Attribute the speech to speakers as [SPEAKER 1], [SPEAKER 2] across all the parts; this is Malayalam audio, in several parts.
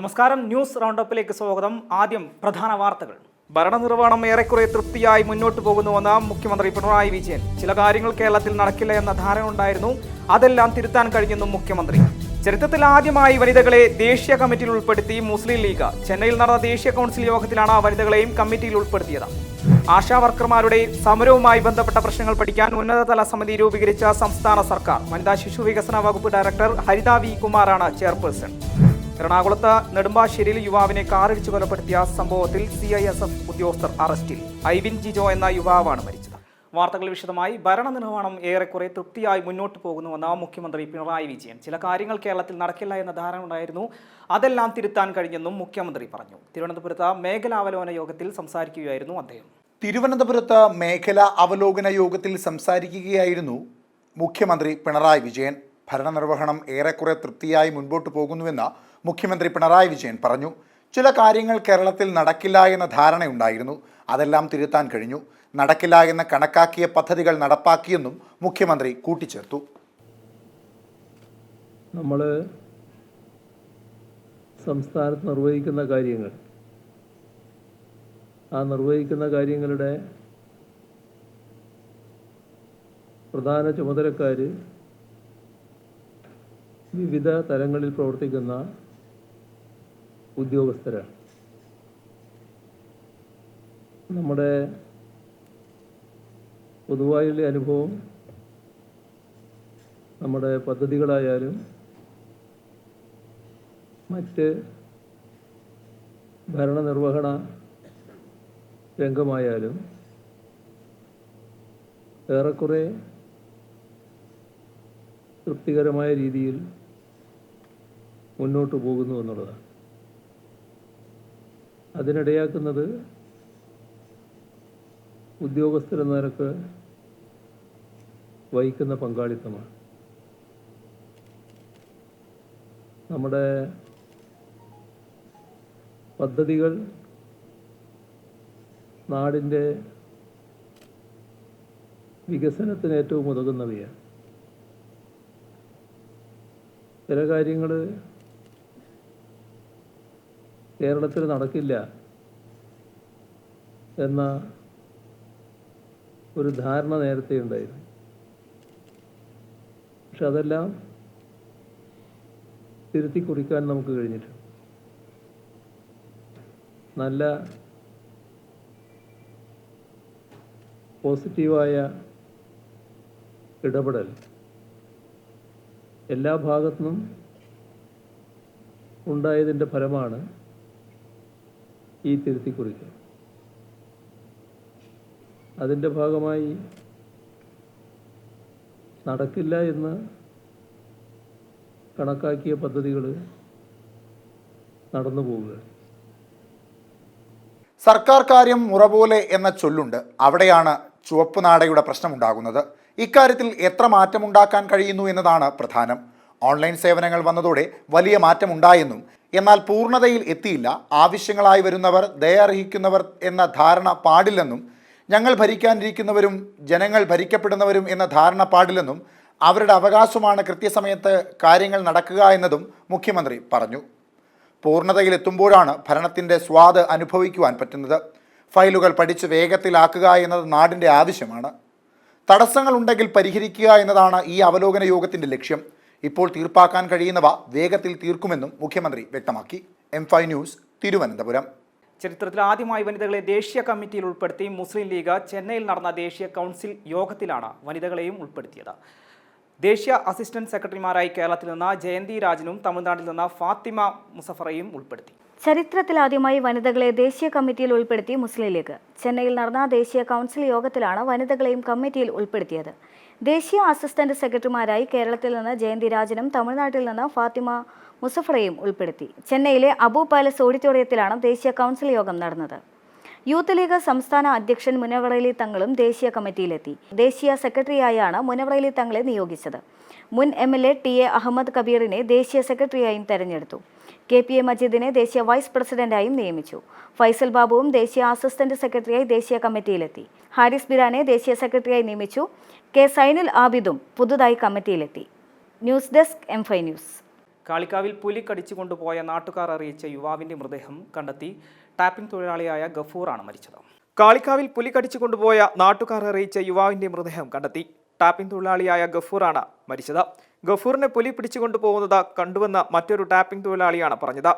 [SPEAKER 1] നമസ്കാരം, ന്യൂസ് റൗണ്ടപ്പിലേക്ക് സ്വാഗതം. ആദ്യം പ്രധാന വാർത്തകൾ. ഭരണനിർവഹണം ഏറെക്കുറെ തൃപ്തിയായി മുന്നോട്ട് പോകുന്നുവെന്ന് മുഖ്യമന്ത്രി പിണറായി വിജയൻ. ചില കാര്യങ്ങൾ കേരളത്തിൽ നടക്കില്ല എന്ന ധാരണ ഉണ്ടായിരുന്നു, അതെല്ലാം തിരുത്താൻ കഴിഞ്ഞെന്നും മുഖ്യമന്ത്രി. ചരിത്രത്തിൽ ആദ്യമായി വനിതകളെ ദേശീയ കമ്മിറ്റിയിൽ ഉൾപ്പെടുത്തി മുസ്ലിം ലീഗ്. ചെന്നൈയിൽ നടന്ന ദേശീയ കൗൺസിൽ യോഗത്തിലാണ് വനിതകളെയും കമ്മിറ്റിയിൽ ഉൾപ്പെടുത്തിയത്. ആശാ വർക്കർമാരുടെ സമരവുമായി ബന്ധപ്പെട്ട പ്രശ്നങ്ങൾ പഠിക്കാൻ ഉന്നതതല സമിതി രൂപീകരിച്ച സംസ്ഥാന സർക്കാർ. വനിതാ ശിശു വികസന വകുപ്പ് ഡയറക്ടർ ഹരിത വി കുമാറാണ് ചെയർപേഴ്സൺ. എറണാകുളത്ത് നെടുമ്പാശ്ശേരിയിൽ യുവാവിനെ കാറിടിച്ചു കൊലപ്പെടുത്തിയ സംഭവത്തിൽ CISF ഉദ്യോഗസ്ഥർ അറസ്റ്റിൽ. ഐവിൻ ജിജോ എന്ന യുവാവാണ് മരിച്ചത്. വാർത്തകൾ വിശദമായി. ഭരണനിർവഹണം ഏറെക്കുറെ തൃപ്തിയായി മുന്നോട്ട് പോകുന്നുവെന്ന് മുഖ്യമന്ത്രി പിണറായി വിജയൻ. ചില കാര്യങ്ങൾ കേരളത്തിൽ നടക്കില്ല എന്ന ധാരണ ഉണ്ടായിരുന്നു, അതെല്ലാം തിരുത്താൻ കഴിഞ്ഞെന്നും മുഖ്യമന്ത്രി പറഞ്ഞു. തിരുവനന്തപുരത്ത് മേഖലാവലോകന യോഗത്തിൽ സംസാരിക്കുകയായിരുന്നു അദ്ദേഹം.
[SPEAKER 2] തിരുവനന്തപുരത്ത് മേഖലാ അവലോകന യോഗത്തിൽ സംസാരിക്കുകയായിരുന്നു മുഖ്യമന്ത്രി പിണറായി വിജയൻ. ഭരണനിർവഹണം ഏറെക്കുറെ തൃപ്തിയായി മുൻപോട്ട് പോകുന്നുവെന്ന് മുഖ്യമന്ത്രി പിണറായി വിജയൻ പറഞ്ഞു. ചില കാര്യങ്ങൾ കേരളത്തിൽ നടക്കില്ല എന്ന ധാരണയുണ്ടായിരുന്നു, അതെല്ലാം തിരുത്താൻ കഴിഞ്ഞു. നടക്കില്ല എന്ന് കണക്കാക്കിയ പദ്ധതികൾ നടപ്പാക്കിയെന്നും മുഖ്യമന്ത്രി കൂട്ടിച്ചേർത്തു.
[SPEAKER 3] നമ്മൾ സംസ്ഥാനത്ത് നിർവഹിക്കുന്ന കാര്യങ്ങൾ, ആ നിർവഹിക്കുന്ന കാര്യങ്ങളുടെ പ്രധാന ചുമതലക്കാർ വിവിധ തലങ്ങളിൽ പ്രവർത്തിക്കുന്ന ഉദ്യോഗസ്ഥരാണ്. നമ്മുടെ പൊതുവായുള്ള അനുഭവം നമ്മുടെ പദ്ധതികളായാലും മറ്റ് ഭരണനിർവഹണ രംഗമായാലും ഏറെക്കുറെ തൃപ്തികരമായ രീതിയിൽ മുന്നോട്ട് പോകുന്നു എന്നുള്ളതാണ്. അതിനിടയാക്കുന്നത് ഉദ്യോഗസ്ഥരെന്ന നിലക്ക് വഹിക്കുന്ന പങ്കാളിത്തമാണ്. നമ്മുടെ പദ്ധതികൾ നാടിൻ്റെ വികസനത്തിന് ഏറ്റവും ഉതകുന്നവയാണ്. ചില കാര്യങ്ങൾ കേരളത്തിൽ നടക്കില്ല എന്ന ഒരു ധാരണ നേരത്തെ ഉണ്ടായിരുന്നു. പക്ഷെ അതെല്ലാം തിരുത്തി കുറിക്കാൻ നമുക്ക് കഴിഞ്ഞിട്ടുണ്ട്. നല്ല പോസിറ്റീവായ ഇടപെടൽ എല്ലാ ഭാഗത്തുനിന്നും ഉണ്ടായതിൻ്റെ ഫലമാണ് ഈ തിരുത്തിക്കുറിക്കൽ. അതിൻ്റെ ഭാഗമായി നടക്കില്ല എന്ന് കണക്കാക്കിയ പദ്ധതികൾ നടന്നു പോവുക.
[SPEAKER 2] സർക്കാർ കാര്യം മുറ പോലെ എന്ന ചൊല്ലുണ്ട്. അവിടെയാണ് ചുവപ്പ് നാടയുടെ പ്രശ്നമുണ്ടാകുന്നത്. ഇക്കാര്യത്തിൽ എത്ര മാറ്റമുണ്ടാക്കാൻ കഴിയുന്നു എന്നതാണ് പ്രധാനം. ഓൺലൈൻ സേവനങ്ങൾ വന്നതോടെ വലിയ മാറ്റമുണ്ടായെന്നും എന്നാൽ പൂർണ്ണതയിൽ എത്തിയില്ല. ആവശ്യങ്ങളായി വരുന്നവർ ദയർഹിക്കുന്നവർ എന്ന ധാരണ പാടില്ലെന്നും ഞങ്ങൾ ഭരിക്കാനിരിക്കുന്നവരും ജനങ്ങൾ ഭരിക്കപ്പെടുന്നവരും എന്ന ധാരണ പാടില്ലെന്നും അവരുടെ അവകാശമാണ് കൃത്യസമയത്ത് കാര്യങ്ങൾ നടക്കുക എന്നതും മുഖ്യമന്ത്രി പറഞ്ഞു. പൂർണ്ണതയിലെത്തുമ്പോഴാണ് ഭരണത്തിൻ്റെ സ്വാദ് അനുഭവിക്കുവാൻ പറ്റുന്നത്. ഫയലുകൾ പഠിച്ച് വേഗത്തിലാക്കുക എന്നത് നാടിൻ്റെ ആവശ്യമാണ്. തടസ്സങ്ങളുണ്ടെങ്കിൽ പരിഹരിക്കുക എന്നതാണ് ഈ അവലോകന യോഗത്തിൻ്റെ ലക്ഷ്യം. ഇപ്പോൾ തീർപ്പാക്കാൻ കഴിയുന്നവ വേഗത്തിൽ തീർക്കുമെന്നും മുഖ്യമന്ത്രി വ്യക്തമാക്കി. M5 news, Thiruvananthapuram.
[SPEAKER 1] ചരിത്രത്തിൽ ആദ്യമായി വനിതകളെ ദേശീയ കമ്മിറ്റിയിൽ ഉൾപ്പെടുത്തി മുസ്ലിം ലീഗ്. ചെന്നൈയിൽ നടന്ന ദേശീയ കൗൺസിൽ യോഗത്തിലാണ് വനിതകളെയും ഉൾപ്പെടുത്തിയത്. ദേശീയ അസിസ്റ്റന്റ് സെക്രട്ടറിമാരായി കേരളത്തിൽ നിന്ന് ജയന്തി രാജനും തമിഴ്നാട്ടിൽ നിന്ന് ഫാത്തിമ മുസഫറയും ഉൾപ്പെടുത്തി.
[SPEAKER 4] ചരിത്രത്തിലാദ്യമായി വനിതകളെ ദേശീയ കമ്മിറ്റിയിൽ ഉൾപ്പെടുത്തി മുസ്ലിം ലീഗ്. ചെന്നൈയിൽ നടന്ന ദേശീയ കൗൺസിൽ യോഗത്തിലാണ് വനിതകളെയും കമ്മിറ്റിയിൽ ഉൾപ്പെടുത്തിയത്. ദേശീയ അസിസ്റ്റന്റ് സെക്രട്ടറിമാരായി കേരളത്തിൽ നിന്ന് ജയന്തി രാജനും തമിഴ്നാട്ടിൽ നിന്ന് ഫാത്തിമ മുസഫറയും ഉൾപ്പെടുത്തി. ചെന്നൈയിലെ അബു പാലസ് ഓഡിറ്റോറിയത്തിലാണ് ദേശീയ കൗൺസിൽ യോഗം നടന്നത്. യൂത്ത് ലീഗ് സംസ്ഥാന അധ്യക്ഷൻ മുനവറലി തങ്ങളും ദേശീയ കമ്മിറ്റിയിലെത്തി. ദേശീയ സെക്രട്ടറിയായാണ് മുനവറലി തങ്ങളെ നിയോഗിച്ചത്. മുൻ MLA TA അഹമ്മദ് കബീറിനെ ദേശീയ സെക്രട്ടറിയായും തെരഞ്ഞെടുത്തു. KPA മജീദിനെ ദേശീയ വൈസ് പ്രസിഡന്റായും നിയമിച്ചു. ഫൈസൽ ബാബുവും ദേശീയ അസിസ്റ്റന്റ് സെക്രട്ടറിയായി ദേശീയ കമ്മിറ്റിയിലെത്തി. ഹാരിസ് ബിരാനെ ദേശീയ സെക്രട്ടറിയായി നിയമിച്ചു. K. സൈനുൽ ആബിദും പുതുതായി കമ്മിറ്റിയിലെത്തി. News desk M5 news.
[SPEAKER 1] കാളിക്കാവിൽ പുലി കടിച്ചു കൊണ്ടുപോയ നാട്ടുകാർ അറിയിച്ച യുവാവിന്റെ മൃതദേഹം കണ്ടെത്തി. ടാപ്പിംഗ് തൊഴിലാളിയായ ഗഫൂറാണ് മരിച്ചത്. കാളിക്കാവിൽ പുലി കടിച്ചു കൊണ്ടുപോയ നാട്ടുകാർ അറിയിച്ച യുവാവിന്റെ മൃതദേഹം കണ്ടെത്തി. ടാപ്പിംഗ് തൊഴിലാളിയായ ഗഫൂറാണ് മരിച്ചത്. ഗഫൂറിനെ പുലി പിടിച്ചുകൊണ്ടുപോകുന്നത് കണ്ടുവന്ന മറ്റൊരു ടാപ്പിംഗ് തൊഴിലാളിയാണ് പറഞ്ഞത്.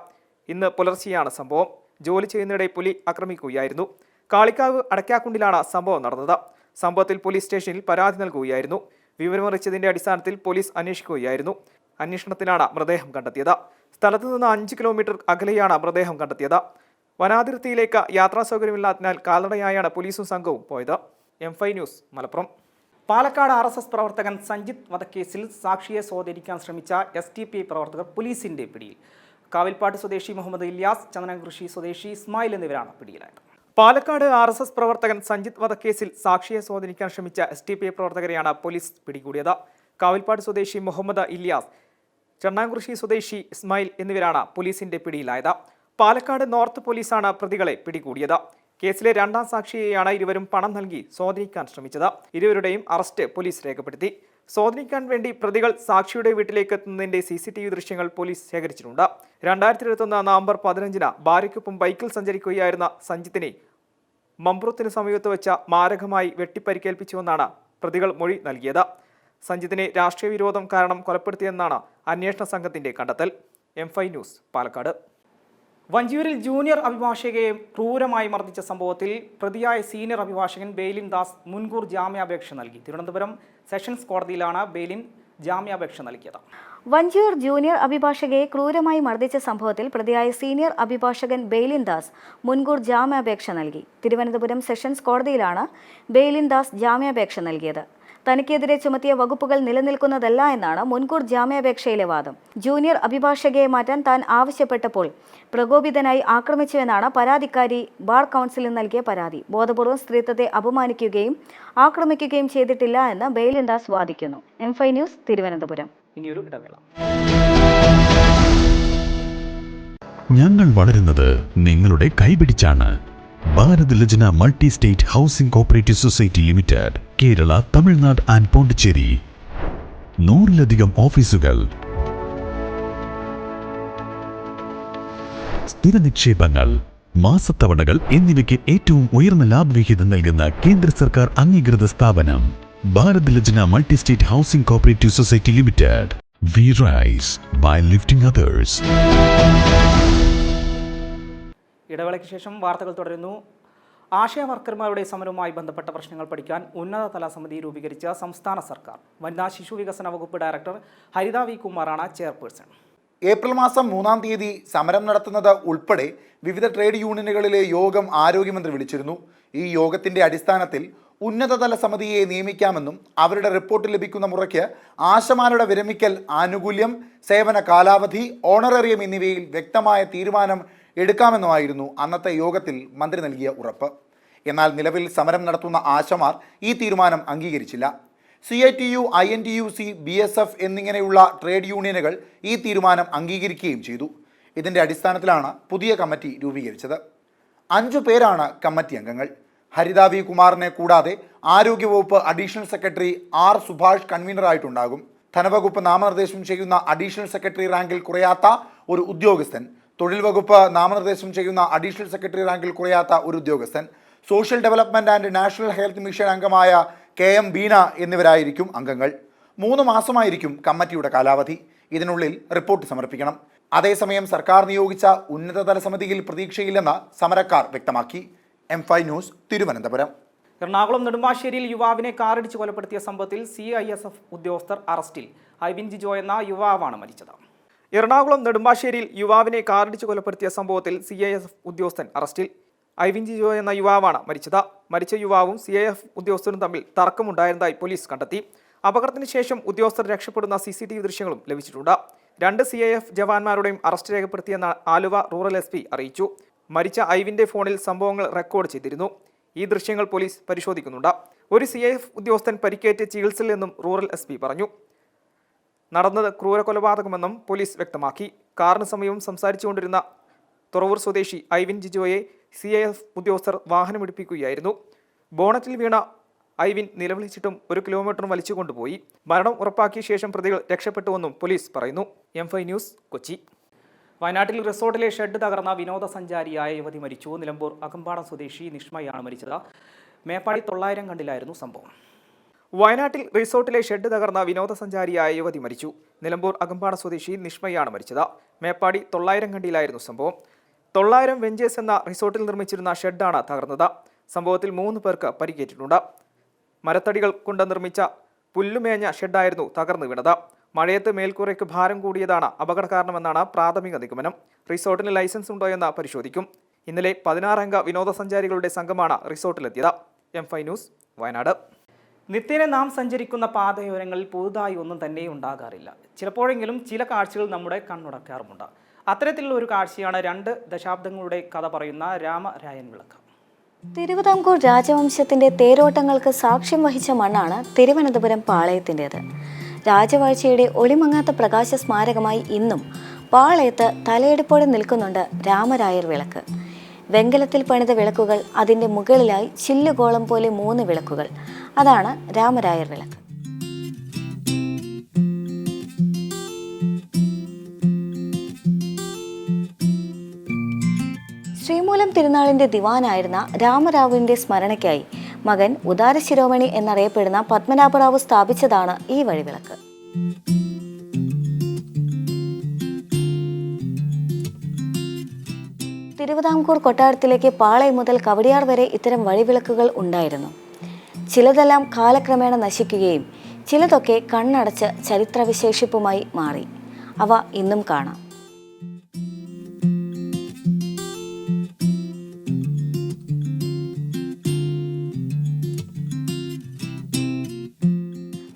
[SPEAKER 1] ഇന്ന് പുലർച്ചെയാണ് സംഭവം. ജോലി ചെയ്യുന്നതിനിടെ പുലി ആക്രമിക്കുകയായിരുന്നു. കാളിക്കാവ് അടയ്ക്കാക്കുണ്ടിലാണ് സംഭവം നടന്നത്. സംഭവത്തിൽ പോലീസ് സ്റ്റേഷനിൽ പരാതി നൽകുകയായിരുന്നു. വിവരമറിയിച്ചതിന്റെ അടിസ്ഥാനത്തിൽ പോലീസ് അന്വേഷിക്കുകയായിരുന്നു. അന്വേഷണത്തിലാണ് മൃതദേഹം കണ്ടെത്തിയത്. സ്ഥലത്തു നിന്ന് 5 കിലോമീറ്റർ അകലെയാണ് മൃതദേഹം കണ്ടെത്തിയത്. വനാതിർത്തിയിലേക്ക് യാത്രാ സൗകര്യമില്ലാത്തതിനാൽ കാൽനടയായാണ് പോലീസും സംഘവും പോയത്. M5 news, Malappuram. Palakkad RSS പ്രവർത്തകൻ സഞ്ജിത്ത് വധക്കേസിൽ സാക്ഷിയെ സ്വാധീനിക്കാൻ ശ്രമിച്ച SDPI പ്രവർത്തകർ പോലീസിന്റെ പിടിയിൽ. കാവിൽപ്പാട്ട് സ്വദേശി മുഹമ്മദ് ഇല്യാസ്, ചന്ദനകൃഷി സ്വദേശി ഇസ്മായിൽ എന്നിവരാണ് പിടിയിലായത്. പാലക്കാട് RSS പ്രവർത്തകൻ സഞ്ജിത്ത് വധക്കേസിൽ സാക്ഷിയെ സ്വാധീനിക്കാൻ ശ്രമിച്ച SDPI പ്രവർത്തകരെയാണ് പോലീസ് പിടികൂടിയത്. കാവിൽപ്പാട്ട് സ്വദേശി മുഹമ്മദ് ഇല്യാസ്, ചന്ദനകൃഷി സ്വദേശി ഇസ്മായിൽ എന്നിവരാണ് പോലീസിന്റെ പിടിയിലായത്. പാലക്കാട് നോർത്ത് പോലീസാണ് പ്രതികളെ പിടികൂടിയത്. കേസിലെ 2ാം സാക്ഷിയെയാണ് ഇരുവരും പണം നൽകി സ്വാധീനിക്കാൻ ശ്രമിച്ചത്. ഇരുവരുടെയും അറസ്റ്റ് പോലീസ് രേഖപ്പെടുത്തി. സ്വാധീനിക്കാൻ വേണ്ടി പ്രതികൾ സാക്ഷിയുടെ വീട്ടിലേക്ക് എത്തുന്നതിന്റെ CCTV ദൃശ്യങ്ങൾ പോലീസ് ശേഖരിച്ചിട്ടുണ്ട്. 2021 നവംബർ 15-ന് ഭാര്യയ്ക്കൊപ്പം ബൈക്കിൽ സഞ്ചരിക്കുകയായിരുന്ന സഞ്ജിത്തിനെ മമ്പ്രത്തിന് സമീപത്ത് വെച്ച മാരകമായി വെട്ടിപ്പരിക്കേൽപ്പിച്ചുവെന്നാണ് പ്രതികൾ മൊഴി നൽകിയത്. സഞ്ജിത്തിനെ രാഷ്ട്രീയ വിരോധം കാരണം കൊലപ്പെടുത്തിയെന്നാണ് അന്വേഷണ സംഘത്തിന്റെ കണ്ടെത്തൽ. M5 news, Palakkad. വഞ്ചിയൂരിൽ ജൂനിയർ അഭിഭാഷകയെ ക്രൂരമായി മർദ്ദിച്ച സംഭവത്തിൽ പ്രതിയായ സീനിയർ അഭിഭാഷകൻ ബെയിലിൻ ദാസ് മുൻകൂർ ജാമ്യാപേക്ഷ നൽകി. തിരുവനന്തപുരം സെഷൻസ് കോടതിയിലാണ് ബെയിലിൻ ജാമ്യാപേക്ഷ നൽകിയത്.
[SPEAKER 4] വഞ്ചിയൂർ ജൂനിയർ അഭിഭാഷകയെ ക്രൂരമായി മർദ്ദിച്ച സംഭവത്തിൽ പ്രതിയായ സീനിയർ അഭിഭാഷകൻ ബെയിലിൻ ദാസ് മുൻകൂർ ജാമ്യാപേക്ഷ നൽകി. തിരുവനന്തപുരം സെഷൻസ് കോടതിയിലാണ് ബെയിലിൻ ദാസ് ജാമ്യാപേക്ഷ നൽകിയത്. തനിക്കെതിരെ ചുമത്തിയ വകുപ്പുകൾ നിലനിൽക്കുന്നതല്ല എന്നാണ് മുൻകൂർ ജാമ്യാപേക്ഷയിലെ വാദം. ജൂനിയർ അഭിഭാഷകയെ മാറ്റാൻ താൻ ആവശ്യപ്പെട്ടപ്പോൾ പ്രകോപിതനായി ആക്രമിച്ചുവെന്നാണ് പരാതിക്കാരി ബാർ കൗൺസിലിന് നൽകിയ പരാതി. ബോധപൂർവം സ്ത്രീത്വത്തെ അപമാനിക്കുകയും ആക്രമിക്കുകയും ചെയ്തിട്ടില്ല എന്ന് ബെയിലിൻ ദാസ് വാദിക്കുന്നു. M5 news, Thiruvananthapuram.
[SPEAKER 1] ഇനിയൊരു ഇടവേള.
[SPEAKER 5] ഞങ്ങൾ വളരുന്നത് നിങ്ങളുടെ കൈപിടിച്ചാണ്. Bharat Lajna multi state housing cooperative society limited, Kerala, Tamil Nadu and Pondicherry. 100-ലധികം ഓഫീസുകൾ, സ്ഥിര നിക്ഷേപങ്ങൾ, മാസത്തവണകൾ എന്നിവയ്ക്ക് ഏറ്റവും ഉയർന്ന ലാഭവിഹിതം നൽകുന്ന കേന്ദ്ര സർക്കാർ അംഗീകൃത സ്ഥാപനം Bharat Lajna multi state housing cooperative society limited. We rise by lifting others.
[SPEAKER 1] ഇടവേളയ്ക്ക് ശേഷം വാർത്തകൾ തുടരുന്നു. ആശാ വർക്കർമാരുടെ സമരവുമായി ബന്ധപ്പെട്ട പ്രശ്നങ്ങൾ പഠിക്കാൻ ഉന്നതതല സമിതി രൂപീകരിച്ച സംസ്ഥാന സർക്കാർ. വനിതാ ശിശു വികസന വകുപ്പ് ഡയറക്ടർ ഹരിത വി കുമാറാണ് ചെയർപേഴ്സൺ.
[SPEAKER 2] ഏപ്രിൽ മാസം 3-ാം തീയതി സമരം നടത്തുന്നത് ഉൾപ്പെടെ വിവിധ ട്രേഡ് യൂണിയനുകളിലെ യോഗം ആരോഗ്യമന്ത്രി വിളിച്ചിരുന്നു. ഈ യോഗത്തിന്റെ അടിസ്ഥാനത്തിൽ ഉന്നതതല സമിതിയെ നിയമിക്കാമെന്നും അവരുടെ റിപ്പോർട്ട് ലഭിക്കുന്ന മുറയ്ക്ക് ആശമാരുടെ വിരമിക്കൽ, ആനുകൂല്യം, സേവന കാലാവധി, ഓണറേറിയം എന്നിവയിൽ വ്യക്തമായ തീരുമാനം എടുക്കാമെന്നുമായിരുന്നു അന്നത്തെ യോഗത്തിൽ മന്ത്രി നൽകിയ ഉറപ്പ്. എന്നാൽ നിലവിൽ സമരം നടത്തുന്ന ആശമാർ ഈ തീരുമാനം അംഗീകരിച്ചില്ല. CITU, INTUC, BSF എന്നിങ്ങനെയുള്ള ട്രേഡ് യൂണിയനുകൾ ഈ തീരുമാനം അംഗീകരിക്കുകയും ചെയ്തു. ഇതിൻ്റെ അടിസ്ഥാനത്തിലാണ് പുതിയ കമ്മിറ്റി രൂപീകരിച്ചത്. 5 പേരാണ് കമ്മിറ്റി അംഗങ്ങൾ. ഹരിത വി കുമാറിനെ കൂടാതെ ആരോഗ്യവകുപ്പ് അഡീഷണൽ സെക്രട്ടറി R സുഭാഷ് കൺവീനറായിട്ടുണ്ടാകും. ധനവകുപ്പ് നാമനിർദ്ദേശം ചെയ്യുന്ന അഡീഷണൽ സെക്രട്ടറി റാങ്കിൽ കുറയാത്ത ഒരു ഉദ്യോഗസ്ഥൻ, തൊഴിൽ വകുപ്പ് നാമനിർദ്ദേശം ചെയ്യുന്ന അഡീഷണൽ സെക്രട്ടറി റാങ്കിൽ കുറയാത്ത ഒരു ഉദ്യോഗസ്ഥൻ, social development and national health mission അംഗമായ KM ബീന എന്നിവരായിരിക്കും അംഗങ്ങൾ. 3 മാസമായിരിക്കും കമ്മിറ്റിയുടെ കാലാവധി. ഇതിനുള്ളിൽ റിപ്പോർട്ട് സമർപ്പിക്കണം. അതേസമയം സർക്കാർ നിയോഗിച്ച ഉന്നതതല സമിതിയിൽ പ്രതീക്ഷയില്ലെന്ന് സമരക്കാർ വ്യക്തമാക്കി. M5 news, Thiruvananthapuram.
[SPEAKER 1] എറണാകുളം നെടുമ്പാശ്ശേരിയിൽ യുവാവിനെ കാറിടിച്ച് കൊലപ്പെടുത്തിയ സംഭവത്തിൽ CISF ഉദ്യോഗസ്ഥർ അറസ്റ്റിൽ. ഐവിൻ ജിജോ എന്ന യുവാവാണ് മരിച്ചത്. എറണാകുളം നെടുമ്പാശ്ശേരിയിൽ യുവാവിനെ കാറിടിച്ച് കൊലപ്പെടുത്തിയ സംഭവത്തിൽ CISF ഉദ്യോഗസ്ഥൻ അറസ്റ്റിൽ. ഐവിൻ ജിജോ എന്ന യുവാവാണ് മരിച്ചത്. മരിച്ച യുവാവും CISF ഉദ്യോഗസ്ഥരും തമ്മിൽ തർക്കമുണ്ടായിരുന്നതായി പോലീസ് കണ്ടെത്തി. അപകടത്തിന് ശേഷം ഉദ്യോഗസ്ഥർ രക്ഷപ്പെടുന്ന CCTV ദൃശ്യങ്ങളും ലഭിച്ചിട്ടുണ്ട്. 2 CISF ജവാന്മാരുടെയും അറസ്റ്റ് രേഖപ്പെടുത്തിയെന്ന് ആലുവ റൂറൽ SP അറിയിച്ചു. മരിച്ച ഐവിൻ്റെ ഫോണിൽ സംഭവങ്ങൾ റെക്കോർഡ് ചെയ്തിരുന്നു. ഈ ദൃശ്യങ്ങൾ പോലീസ് പരിശോധിക്കുന്നുണ്ട്. ഒരു CISF ഉദ്യോഗസ്ഥൻ പരിക്കേറ്റ് ചികിത്സയിൽ നിന്നും റൂറൽ SP പറഞ്ഞു. നടന്നത് ക്രൂരകൊലപാതകമെന്നും പോലീസ് വ്യക്തമാക്കി. കാറിന് സമീപം സംസാരിച്ചുകൊണ്ടിരുന്ന തുറവൂർ സ്വദേശി ഐവിൻ ജിജോയെ CISF ഉദ്യോഗസ്ഥർ വാഹനമിടിപ്പിക്കുകയായിരുന്നു. ബോണറ്റിൽ വീണ ഐവിൻ നിലവിളിച്ചിട്ടും 1 കിലോമീറ്റർ വലിച്ചു കൊണ്ടുപോയി. മരണം ഉറപ്പാക്കിയ ശേഷം പ്രതികൾ രക്ഷപ്പെട്ടുവെന്നും പോലീസ് പറയുന്നു. M5 news, Kochi. വയനാട്ടിൽ റിസോർട്ടിലെ ഷെഡ് തകർന്ന വിനോദസഞ്ചാരിയായ യുവതി മരിച്ചു. നിലമ്പൂർ അകമ്പാടം സ്വദേശി നിഷ്മയാണ് മരിച്ചത്. മേപ്പാടി 900 കണ്ടിലായിരുന്നു സംഭവം. വയനാട്ടിൽ റിസോർട്ടിലെ ഷെഡ് തകർന്ന വിനോദസഞ്ചാരിയായ യുവതി മരിച്ചു. നിലമ്പൂർ അകമ്പാടം സ്വദേശി നിഷ്മയാണ് മരിച്ചത്. മേപ്പാടി 900 കണ്ടിലായിരുന്നു സംഭവം. 900 വെഞ്ചേഴ്സ് എന്ന റിസോർട്ടിൽ നിർമ്മിച്ചിരുന്ന ഷെഡാണ് തകർന്നത്. സംഭവത്തിൽ 3 പേർക്ക് പരിക്കേറ്റിട്ടുണ്ട്. മരത്തടികൾ കൊണ്ട് നിർമ്മിച്ച പുല്ലുമേഞ്ഞ ഷെഡായിരുന്നു തകർന്നു വീണത്. മഴയത്ത് മേൽക്കൂരയ്ക്ക് ഭാരം കൂടിയതാണ് അപകട കാരണമെന്നാണ് പ്രാഥമിക നിഗമനം. റിസോർട്ടിന് ലൈസൻസ് ഉണ്ടോ എന്ന് പരിശോധിക്കും. ഇന്നലെ 16 അംഗ വിനോദസഞ്ചാരികളുടെ സംഘമാണ് റിസോർട്ടിലെത്തിയത്. M5 news, Wayanad. നിത്യേന നാം സഞ്ചരിക്കുന്ന പാതയോരങ്ങളിൽ പുതുതായി ഒന്നും തന്നെ ഉണ്ടാകാറില്ല. ചിലപ്പോഴെങ്കിലും ചില കാഴ്ചകൾ നമ്മുടെ കണ്ണുടക്കാറുമുണ്ട്. അത്തരത്തിലുള്ള ഒരു കാഴ്ചയാണ് 2 ദശാബ്ദങ്ങളുടെ കഥ പറയുന്ന രാമരായൻ വിളക്ക്.
[SPEAKER 4] തിരുവിതാംകൂർ രാജവംശത്തിന്റെ തേരോട്ടങ്ങൾക്ക് സാക്ഷ്യം വഹിച്ച മണ്ണാണ് തിരുവനന്തപുരം പാളയത്തിൻ്റെത്. രാജവാഴ്ചയുടെ ഒളിമങ്ങാത്ത പ്രകാശ സ്മാരകമായി ഇന്നും പാളയത്ത് തലയെടുപ്പോടെ നിൽക്കുന്നുണ്ട് രാമരായർ വിളക്ക്. വെങ്കലത്തിൽ പണിത വിളക്കുകൾ, അതിൻ്റെ മുകളിലായി ചില്ലുഗോളം പോലെ 3 വിളക്കുകൾ. അതാണ് രാമരായർ വിളക്ക്. ശ്രീമൂലം തിരുനാളിന്റെ ദിവാനായിരുന്ന രാമറാവുവിന്റെ സ്മരണയ്ക്കായി മകൻ ഉദാരശിരോമണി എന്നറിയപ്പെടുന്ന പത്മനാഭറാവു സ്ഥാപിച്ചതാണ് ഈ വഴിവിളക്ക്. തിരുവിതാംകൂർ കൊട്ടാരത്തിലേക്ക് പാളയം മുതൽ കവടിയാർ വരെ ഇത്തരം വഴിവിളക്കുകൾ ഉണ്ടായിരുന്നു. ചിലതെല്ലാം കാലക്രമേണ നശിക്കുകയും ചിലതൊക്കെ കണ്ണടച്ച് ചരിത്രവിശേഷിപ്പുമായി മാറി. അവ ഇന്നും കാണാം.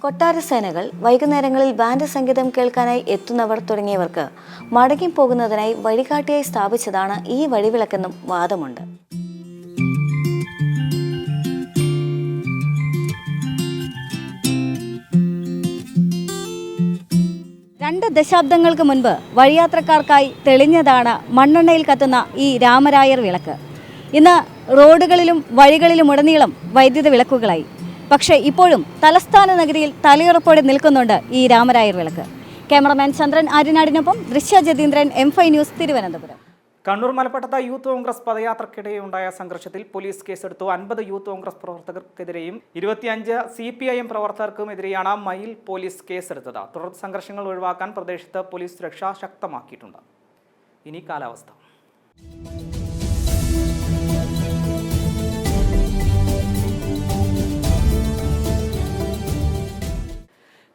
[SPEAKER 4] കൊട്ടാര സേനകൾ, വൈകുന്നേരങ്ങളിൽ ബാൻഡ് സംഗീതം കേൾക്കാനായി എത്തുന്നവർ തുടങ്ങിയവർക്ക് മടങ്ങി പോകുന്നതിനായി വഴികാട്ടിയായി സ്ഥാപിച്ചതാണ് ഈ വഴിവിളക്കെന്നും വാദമുണ്ട്. രണ്ട് ദശാബ്ദങ്ങൾക്ക് മുൻപ് വഴിയാത്രക്കാർക്കായി തെളിഞ്ഞതാണ് മണ്ണെണ്ണയിൽ കത്തുന്ന ഈ രാമരായർ വിളക്ക്. ഇന്ന് റോഡുകളിലും വഴികളിലുമുടനീളം വൈദ്യുത വിളക്കുകളായി. പക്ഷേ ഇപ്പോഴും തലസ്ഥാന നഗരിയിൽ തലയുറപ്പോടെ നിൽക്കുന്നുണ്ട് ഈ രാമരായർ വിളക്ക്. ക്യാമറമാൻ ചന്ദ്രൻ ആര്യനാടിനൊപ്പം ദൃശ്യ ജതീന്ദ്രൻ, M5 ന്യൂസ്, തിരുവനന്തപുരം.
[SPEAKER 1] കണ്ണൂർ മലപ്പട്ടത്ത് യൂത്ത് കോൺഗ്രസ് പദയാത്രക്കിടെയുണ്ടായ സംഘർഷത്തിൽ പോലീസ് കേസെടുത്തു. 50 യൂത്ത് കോൺഗ്രസ് പ്രവർത്തകർക്കെതിരെയും 25 CPIM പ്രവർത്തകർക്കുമെതിരെയാണ് മയിൽ പോലീസ് കേസെടുത്തത്. തുടർ സംഘർഷങ്ങൾ ഒഴിവാക്കാൻ പ്രദേശത്ത് പോലീസ് സുരക്ഷ ശക്തമാക്കിയിട്ടുണ്ട്. ഇനി കാലാവസ്ഥ.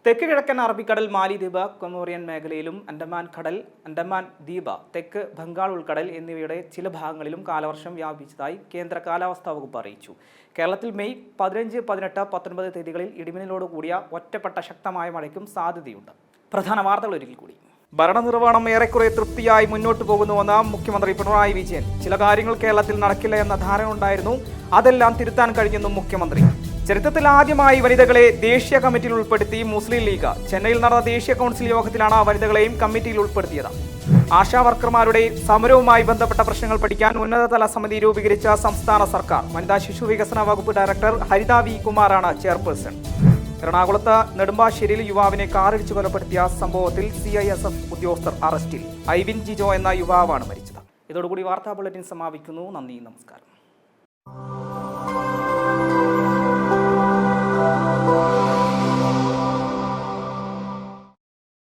[SPEAKER 1] തെക്ക് കിഴക്കൻ അറബിക്കടൽ, മാലിദ്വീപ്, കൊമോറിയൻ മേഖലയിലും അൻഡമാൻ കടൽ, അൻഡമാൻ ദ്വീപ്, തെക്ക് ബംഗാൾ ഉൾക്കടൽ എന്നിവയുടെ ചില ഭാഗങ്ങളിലും കാലവർഷം വ്യാപിച്ചതായി കേന്ദ്ര കാലാവസ്ഥാ വകുപ്പ് അറിയിച്ചു. കേരളത്തിൽ മെയ് 15, 18, 19 തീയതികളിൽ ഇടിമിന്നലോടുകൂടിയ ഒറ്റപ്പെട്ട ശക്തമായ മഴയ്ക്കും സാധ്യതയുണ്ട്. പ്രധാന വാർത്തകൾ ഒരിക്കൽ കൂടി. ഭരണനിർവഹണം ഏറെക്കുറെ തൃപ്തിയായി മുന്നോട്ട് പോകുന്നുവെന്ന് മുഖ്യമന്ത്രി പിണറായി വിജയൻ. ചില കാര്യങ്ങൾ കേരളത്തിൽ നടക്കില്ല എന്ന ധാരണ ഉണ്ടായിരുന്നു, അതെല്ലാം തിരുത്താൻ കഴിഞ്ഞെന്നും മുഖ്യമന്ത്രി. ചരിത്രത്തിൽ ആദ്യമായി വനിതകളെ ദേശീയ കമ്മിറ്റിയിൽ ഉൾപ്പെടുത്തി മുസ്ലിം ലീഗ്. ചെന്നൈയിൽ നടന്ന ദേശീയ കൗൺസിൽ യോഗത്തിലാണ് വനിതകളെയും കമ്മിറ്റിയിൽ ഉൾപ്പെടുത്തിയത്. ആശാ വർക്കർമാരുടെ സമരവുമായി ബന്ധപ്പെട്ട പ്രശ്നങ്ങൾ പഠിക്കാൻ ഉന്നതതല സമിതി രൂപീകരിച്ച സംസ്ഥാന സർക്കാർ. വനിതാ ശിശു വികസന വകുപ്പ് ഡയറക്ടർ ഹരിത വി കുമാറാണ് ചെയർപേഴ്സൺ. എറണാകുളത്ത് നെടുമ്പാശ്ശേരിയിൽ യുവാവിനെ കാറിടിച്ചു കൊലപ്പെടുത്തിയ സംഭവത്തിൽ CISF ഉദ്യോഗസ്ഥർ അറസ്റ്റിൽ. ഐവിൻ ജിജോ എന്ന യുവാവാണ് മരിച്ചത്. ഇതോടുകൂടി വാർത്താ ബുള്ളറ്റിൻ സമാപിക്കുന്നു. നന്ദി, നമസ്കാരം.